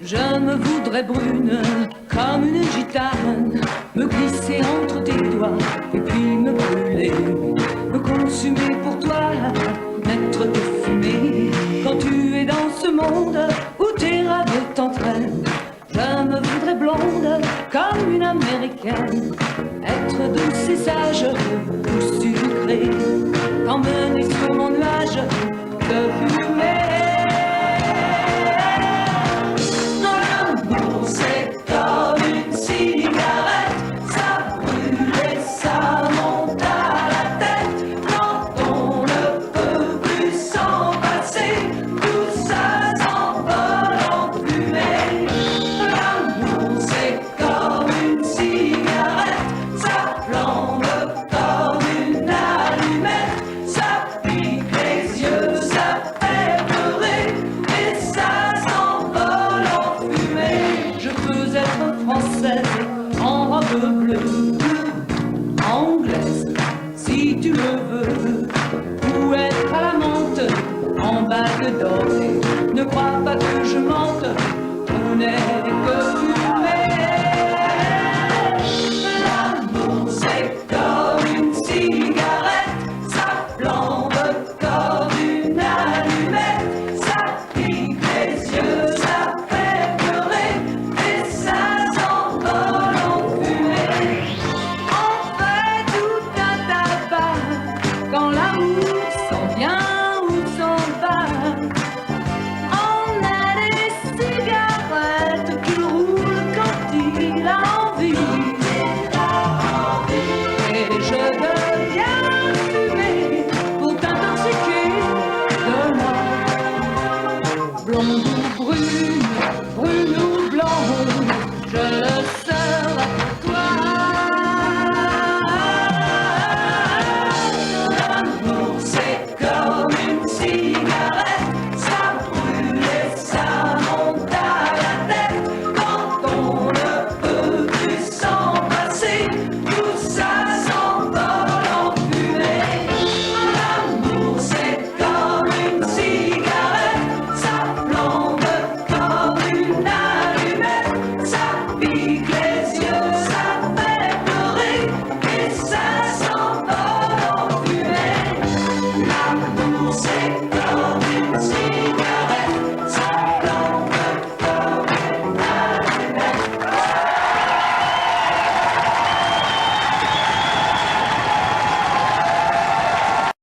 Je me voudrais brune comme une gitane, me glisser entre tes doigts et puis me brûler, me consumer pour toi, mettre tes fumées. Quand tu es dans ce monde où tes rêves t'entraînent, je me voudrais blonde comme une américaine, être douce et sage ou sucrée, t'emmener sur mon nuage de fumée. Française en robe bleue,